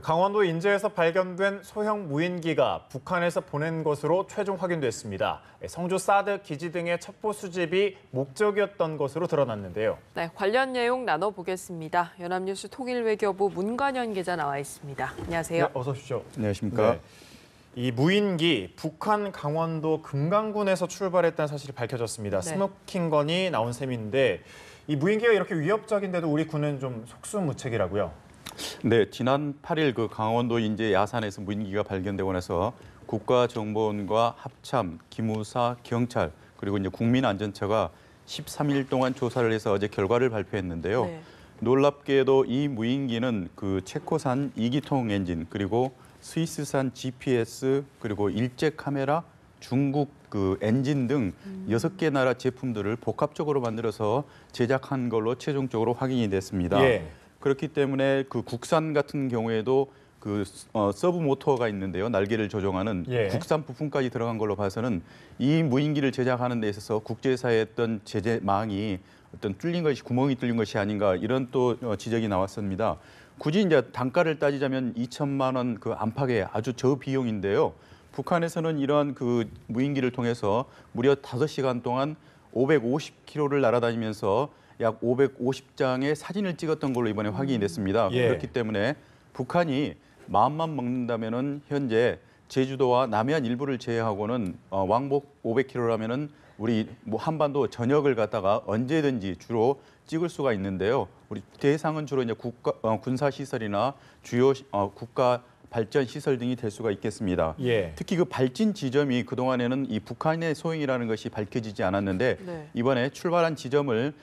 강원도 인제에서 발견된 소형 무인기가 북한에서 보낸 것으로 최종 확인됐습니다. 성주 사드 기지 등의 첩보 수집이 목적이었던 것으로 드러났는데요. 네, 관련 내용 나눠보겠습니다. 연합뉴스 통일외교부 문관현 기자 나와 있습니다. 안녕하세요. 네, 어서 오십시오. 안녕하십니까. 네. 이 무인기 북한 강원도 금강군에서 출발했다는 사실이 밝혀졌습니다. 네. 스모킹건이 나온 셈인데 이 무인기가 이렇게 위협적인데도 우리 군은 좀 속수무책이라고요. 네, 지난 8일 그 강원도 인제 야산에서 무인기가 발견되고 나서 국가정보원과 합참, 기무사, 경찰 그리고 이제 국민안전처가 13일 동안 조사를 해서 어제 결과를 발표했는데요. 네. 놀랍게도 이 무인기는 그 체코산 2기통 엔진 그리고 스위스산 GPS 그리고 일제 카메라, 중국 그 엔진 등 6개 나라 제품들을 복합적으로 만들어서 제작한 걸로 최종적으로 확인이 됐습니다. 예. 그렇기 때문에 그 국산 같은 경우에도 그 서브 모터가 있는데요. 날개를 조종하는 예. 국산 부품까지 들어간 걸로 봐서는 이 무인기를 제작하는 데 있어서 국제사회의 어떤 제재망이 어떤 구멍이 뚫린 것이 아닌가 이런 또 지적이 나왔습니다. 굳이 이제 단가를 따지자면 2천만 원 그 안팎의 아주 저비용인데요. 북한에서는 이러한 그 무인기를 통해서 무려 5시간 동안 550km를 날아다니면서 약 550장의 사진을 찍었던 걸로 이번에 확인이 됐습니다. 예. 그렇기 때문에 북한이 마음만 먹는다면은 현재 제주도와 남해안 일부를 제외하고는 왕복 500km라면은 우리 뭐 한반도 전역을 갖다가 언제든지 주로 찍을 수가 있는데요. 우리 대상은 주로 이제 군사 시설이나 주요 국가 발전 시설 등이 될 수가 있겠습니다. 예. 특히 그 발진 지점이 그동안에는 이 북한의 소행이라는 것이 밝혀지지 않았는데 네. 이번에 출발한 지점을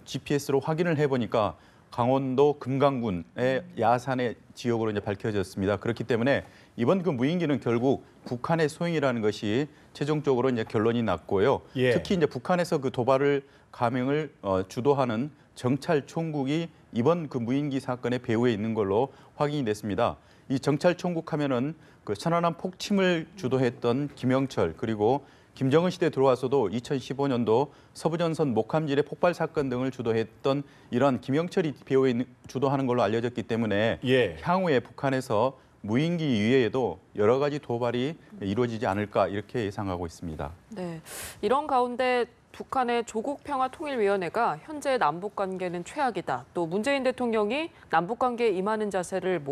GPS로 확인을 해보니까 강원도 금강군의 야산의 지역으로 이제 밝혀졌습니다. 그렇기 때문에 이번 그 무인기는 결국 북한의 소행이라는 것이 최종적으로 이제 결론이 났고요. 예. 특히 이제 북한에서 그 도발을 감행을 주도하는 정찰 총국이 이번 그 무인기 사건의 배후에 있는 걸로 확인이 됐습니다. 이 정찰 총국하면은 그 천안함 폭침을 주도했던 김영철 그리고 김정은 시대 들어와서도 2015년도 서부전선 목함질의 폭발 사건 등을 주도했던 이러한 김영철이 배후에 주도하는 걸로 알려졌기 때문에 예. 향후에 북한에서 무인기 이외에도 여러 가지 도발이 이루어지지 않을까 이렇게 예상하고 있습니다. 네, 이런 가운데 북한의 조국평화통일위원회가 현재 남북 관계는 최악이다. 또 문재인 대통령이 남북 관계에 임하는 자세를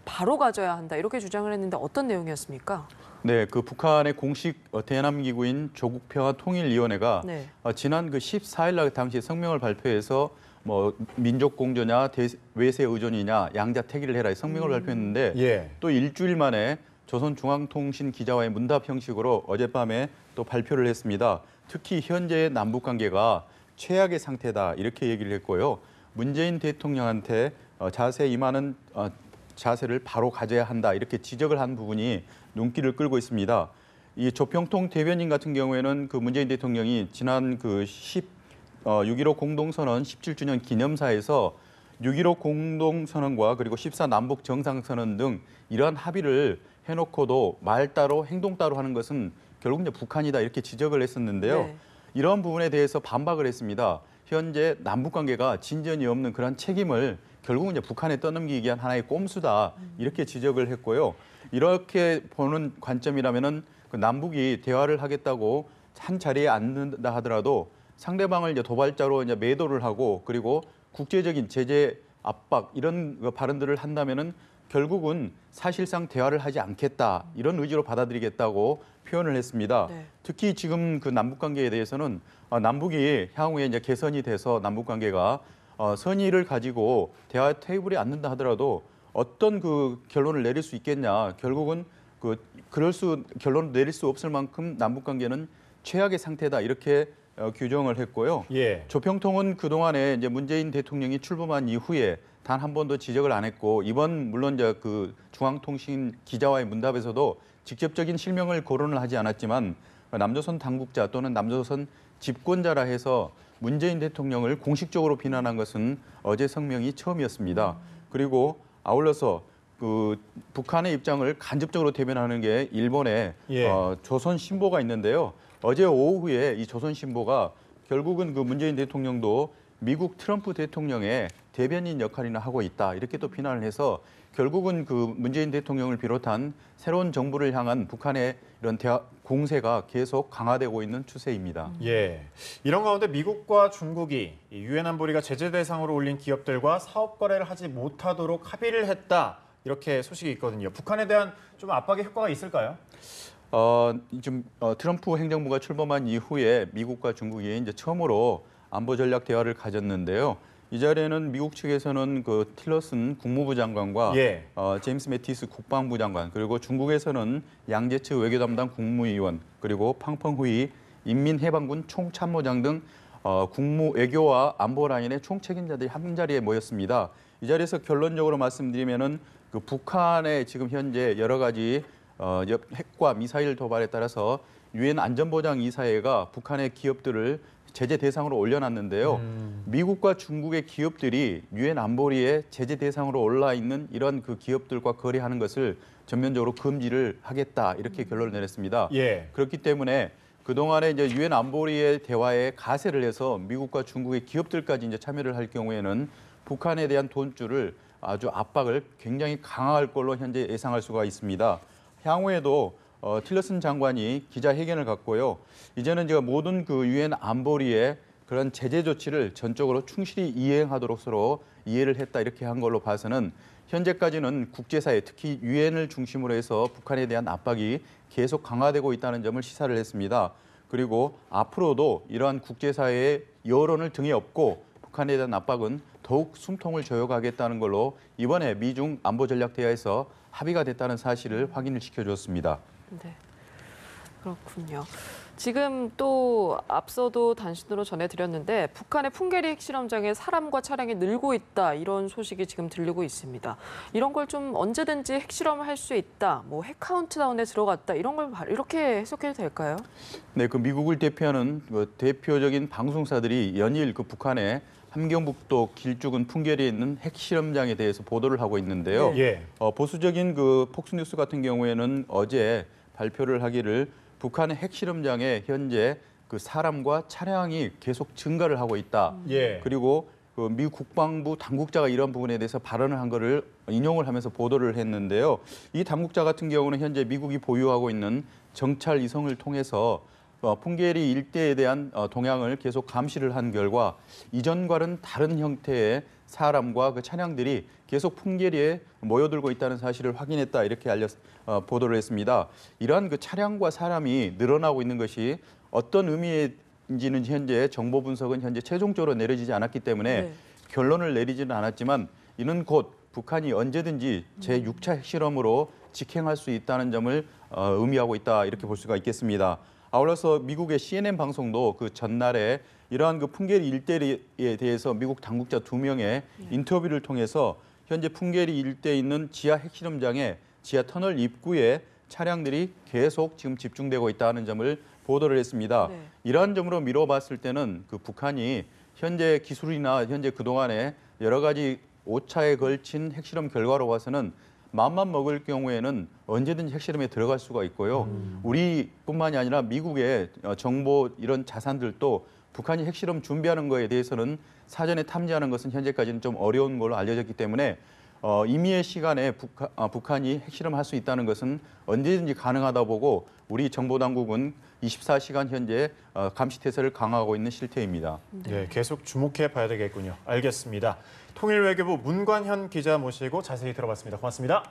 바로 가져야 한다. 이렇게 주장을 했는데 어떤 내용이었습니까? 네, 그 북한의 공식 대남 기구인 조국평화통일위원회가 네. 지난 그 14일 날 당시 성명을 발표해서 뭐 민족 공조냐 외세 의존이냐 양자택일을 해라 성명을 발표했는데 예. 또 일주일 만에 조선중앙통신 기자와의 문답 형식으로 어젯밤에 또 발표를 했습니다. 특히 현재의 남북 관계가 최악의 상태다 이렇게 얘기를 했고요. 문재인 대통령한테 자세에 임하는 자세를 바로 가져야 한다 이렇게 지적을 한 부분이 눈길을 끌고 있습니다. 이 조평통 대변인 같은 경우에는 그 문재인 대통령이 지난 그 6.15 공동선언 17주년 기념사에서 6.15 공동선언과 그리고 14 남북 정상선언 등 이러한 합의를 해놓고도 말 따로 행동 따로 하는 것은 결국 이제 북한이다 이렇게 지적을 했었는데요. 네. 이런 부분에 대해서 반박을 했습니다. 현재 남북 관계가 진전이 없는 그런 책임을 결국은 이제 북한에 떠넘기기 위한 하나의 꼼수다 이렇게 지적을 했고요. 이렇게 보는 관점이라면은 그 남북이 대화를 하겠다고 한 자리에 앉는다 하더라도 상대방을 이제 도발자로 이제 매도를 하고 그리고 국제적인 제재 압박 이런 발언들을 한다면은 결국은 사실상 대화를 하지 않겠다 이런 의지로 받아들이겠다고 표현을 했습니다. 네. 특히 지금 그 남북 관계에 대해서는 남북이 향후에 이제 개선이 돼서 남북 관계가 선의를 가지고 대화 테이블에 앉는다 하더라도 어떤 그 결론을 내릴 수 있겠냐. 결국은 결론을 내릴 수 없을 만큼 남북 관계는 최악의 상태다 이렇게 규정을 했고요. 예. 조평통은 그동안에 이제 문재인 대통령이 출범한 이후에 단 한 번도 지적을 안 했고 이번 물론 이제 그 중앙통신 기자와의 문답에서도 직접적인 실명을 거론을 하지 않았지만 남조선 당국자 또는 남조선 집권자라 해서 문재인 대통령을 공식적으로 비난한 것은 어제 성명이 처음이었습니다. 그리고 아울러서 그 북한의 입장을 간접적으로 대변하는 게 일본의 예. 조선신보가 있는데요. 어제 오후에 이 조선신보가 결국은 그 문재인 대통령도 미국 트럼프 대통령의 대변인 역할이나 하고 있다 이렇게 또 비난을 해서 결국은 그 문재인 대통령을 비롯한 새로운 정부를 향한 북한의 이런 공세가 계속 강화되고 있는 추세입니다. 예. 이런 가운데 미국과 중국이 유엔 안보리가 제재 대상으로 올린 기업들과 사업 거래를 하지 못하도록 합의를 했다. 이렇게 소식이 있거든요. 북한에 대한 좀 압박의 효과가 있을까요? 트럼프 행정부가 출범한 이후에 미국과 중국이 이제 처음으로 안보 전략 대화를 가졌는데요. 이 자리에는 미국 측에서는 그 틸러슨 국무부 장관과 예. 제임스 매티스 국방부 장관, 그리고 중국에서는 양재츠 외교 담당 국무위원, 그리고 팡펑후이 인민해방군 총참모장 등 국무 외교와 안보 라인의 총책임자들이 한 자리에 모였습니다. 이 자리에서 결론적으로 말씀드리면은 그 북한의 지금 현재 여러 가지 핵과 미사일 도발에 따라서 유엔 안전보장이사회가 북한의 기업들을 제재 대상으로 올려놨는데요. 미국과 중국의 기업들이 유엔 안보리에 제재 대상으로 올라 있는 이런 그 기업들과 거래하는 것을 전면적으로 금지를 하겠다 이렇게 결론을 내렸습니다. 예. 그렇기 때문에 그동안에 이제 유엔 안보리의 대화에 가세를 해서 미국과 중국의 기업들까지 이제 참여를 할 경우에는 북한에 대한 돈줄을 아주 압박을 굉장히 강화할 걸로 현재 예상할 수가 있습니다. 향후에도 틸러슨 장관이 기자회견을 갖고요. 이제는 제가 모든 그 유엔 안보리의 그런 제재 조치를 전적으로 충실히 이행하도록 서로 이해를 했다 이렇게 한 걸로 봐서는 현재까지는 국제사회 특히 유엔을 중심으로 해서 북한에 대한 압박이 계속 강화되고 있다는 점을 시사를 했습니다. 그리고 앞으로도 이러한 국제사회의 여론을 등에 업고 북한에 대한 압박은 더욱 숨통을 조여가겠다는 걸로 이번에 미중 안보 전략 대화에서 합의가 됐다는 사실을 확인을 시켜주었습니다. 네, 그렇군요. 지금 또 앞서도 단신으로 전해드렸는데 북한의 풍계리 핵실험장에 사람과 차량이 늘고 있다 이런 소식이 지금 들리고 있습니다. 이런 걸 좀 언제든지 핵실험을 할 수 있다, 뭐 핵 카운트다운에 들어갔다 이런 걸 이렇게 해석해도 될까요? 네, 그 미국을 대표하는 그 대표적인 방송사들이 연일 그 북한의 함경북도 길쭉은 풍계리에 있는 핵실험장에 대해서 보도를 하고 있는데요. 예. 보수적인 그 폭스뉴스 같은 경우에는 어제 발표를 하기를 북한의 핵실험장에 현재 그 사람과 차량이 계속 증가를 하고 있다. 예. 그리고 그 미국 국방부 당국자가 이런 부분에 대해서 발언을 한 거를 인용을 하면서 보도를 했는데요. 이 당국자 같은 경우는 현재 미국이 보유하고 있는 정찰 위성을 통해서 풍계리 일대에 대한 동향을 계속 감시를 한 결과 이전과는 다른 형태의 사람과 그 차량들이 계속 풍계리에 모여들고 있다는 사실을 확인했다 이렇게 보도를 했습니다. 이러한 그 차량과 사람이 늘어나고 있는 것이 어떤 의미인지는 현재 정보 분석은 현재 최종적으로 내려지지 않았기 때문에 네. 결론을 내리지는 않았지만 이는 곧 북한이 언제든지 제6차 핵실험으로 직행할 수 있다는 점을 의미하고 있다 이렇게 볼 수가 있겠습니다. 아울러서 미국의 CNN 방송도 그 전날에 이러한 그 풍계리 일대에 대해서 미국 당국자 2명의 인터뷰를 통해서 현재 풍계리 일대에 있는 지하 핵실험장의 지하 터널 입구에 차량들이 계속 지금 집중되고 있다는 점을 보도를 했습니다. 네. 이러한 점으로 미뤄봤을 때는 그 북한이 현재 기술이나 현재 그동안에 여러 가지 5차에 걸친 핵실험 결과로 봐서는 마음만 먹을 경우에는 언제든지 핵실험에 들어갈 수가 있고요. 우리뿐만이 아니라 미국의 정보 이런 자산들도 북한이 핵실험 준비하는 거에 대해서는 사전에 탐지하는 것은 현재까지는 좀 어려운 걸로 알려졌기 때문에 임의의 시간에 북한이 핵실험할 수 있다는 것은 언제든지 가능하다 보고 우리 정보당국은 24시간 현재 감시태세를 강화하고 있는 실태입니다. 네, 계속 주목해 봐야 되겠군요. 알겠습니다. 통일외교부 문관현 기자 모시고 자세히 들어봤습니다. 고맙습니다.